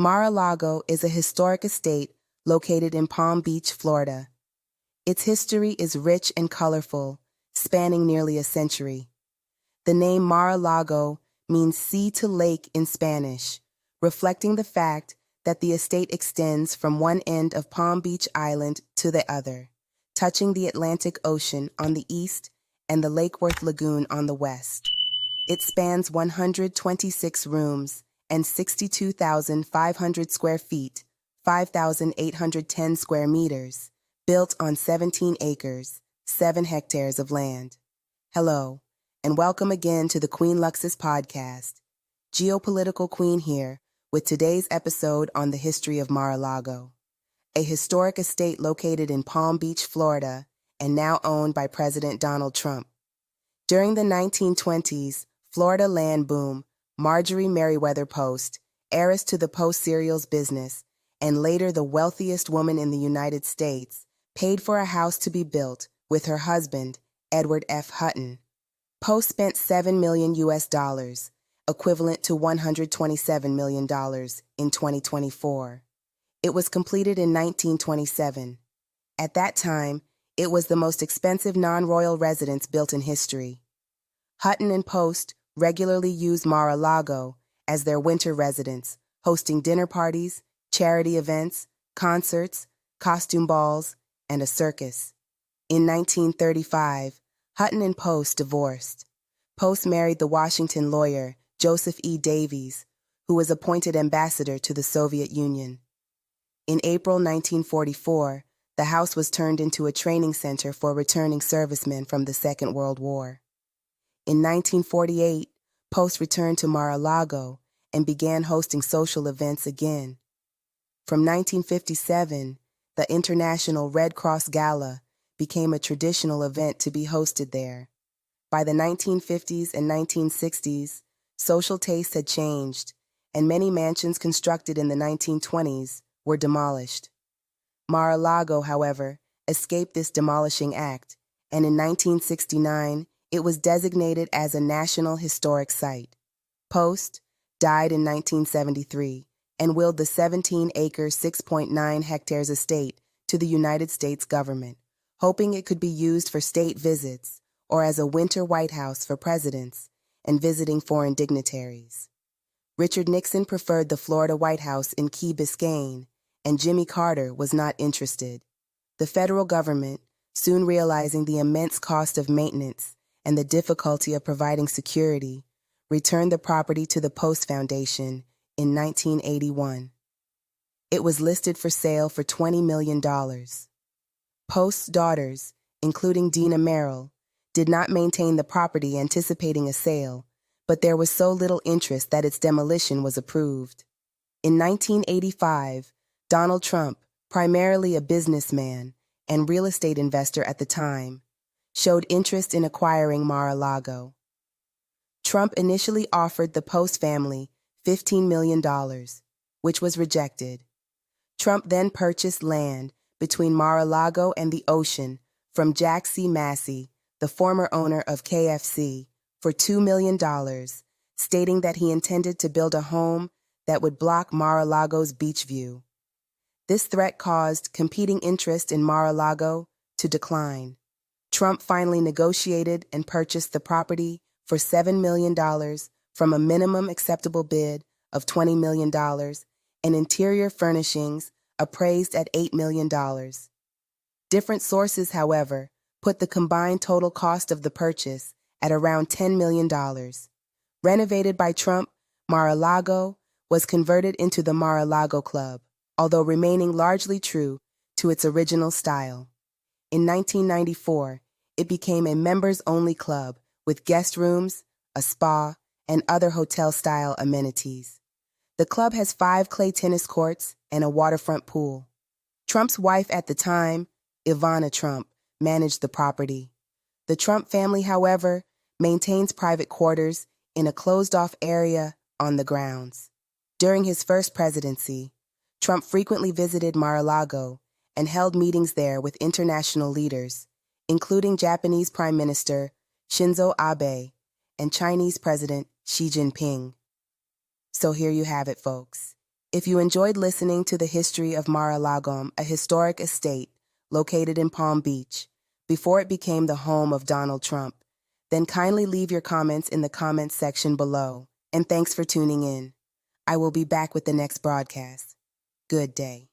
Mar-a-Lago is a historic estate located in Palm Beach, Florida. Its history is rich and colorful, spanning nearly a century. The name Mar-a-Lago means sea to lake in Spanish, reflecting the fact that the estate extends from one end of Palm Beach Island to the other, touching the Atlantic Ocean on the east and the Lake Worth Lagoon on the west. It spans 126 rooms and 62,500 square feet, 5,810 square meters, built on 17 acres, 7 hectares of land. Hello, and welcome again to the Queen Luxus podcast. Geopolitical Queen here with today's episode on the history of Mar-a-Lago, a historic estate located in Palm Beach, Florida, and now owned by President Donald Trump. During the 1920s, Florida land boom, Marjorie Merriweather Post, heiress to the Post cereals business, and later the wealthiest woman in the United States, paid for a house to be built with her husband, Edward F. Hutton. Post spent $7 million, equivalent to $127 million in 2024. It was completed in 1927. At that time, it was the most expensive non-royal residence built in history. Hutton and Post regularly used Mar-a-Lago as their winter residence, hosting dinner parties, charity events, concerts, costume balls, and a circus. In 1935, Hutton and Post divorced. Post married the Washington lawyer Joseph E. Davies, who was appointed ambassador to the Soviet Union. In April 1944, the house was turned into a training center for returning servicemen from the Second World War. In 1948, Post returned to Mar-a-Lago and began hosting social events again. From 1957, the International Red Cross Gala became a traditional event to be hosted there. By the 1950s and 1960s, social tastes had changed, and many mansions constructed in the 1920s were demolished. Mar-a-Lago, however, escaped this demolishing act, and in 1969, it was designated as a National Historic Site. Post died in 1973 and willed the 17-acre, 6.9 hectares estate to the United States government, hoping it could be used for state visits or as a winter White House for presidents and visiting foreign dignitaries. Richard Nixon preferred the Florida White House in Key Biscayne, and Jimmy Carter was not interested. The federal government, soon realizing the immense cost of maintenance and the difficulty of providing security, returned the property to the Post Foundation in 1981. It was listed for sale for $20 million. Post's daughters, including Dina Merrill, did not maintain the property anticipating a sale, but there was so little interest that its demolition was approved. In 1985, Donald Trump, primarily a businessman and real estate investor at the time, showed interest in acquiring Mar-a-Lago. Trump initially offered the Post family $15 million, which was rejected. Trump then purchased land between Mar-a-Lago and the ocean from Jack C. Massey, the former owner of KFC, for $2 million, stating that he intended to build a home that would block Mar-a-Lago's beach view. This threat caused competing interest in Mar-a-Lago to decline. Trump finally negotiated and purchased the property for $7 million from a minimum acceptable bid of $20 million and interior furnishings appraised at $8 million. Different sources, however, put the combined total cost of the purchase at around $10 million. Renovated by Trump, Mar-a-Lago was converted into the Mar-a-Lago Club, although remaining largely true to its original style. In 1994, it became a members-only club with guest rooms, a spa, and other hotel-style amenities. The club has 5 clay tennis courts and a waterfront pool. Trump's wife at the time, Ivana Trump, managed the property. The Trump family, however, maintains private quarters in a closed-off area on the grounds. During his first presidency, Trump frequently visited Mar-a-Lago and held meetings there with international leaders, including Japanese Prime Minister Shinzo Abe and Chinese President Xi Jinping. So here you have it, folks. If you enjoyed listening to the history of Mar-a-Lago, a historic estate located in Palm Beach, before it became the home of Donald Trump, then kindly leave your comments in the comments section below. And thanks for tuning in. I will be back with the next broadcast. Good day.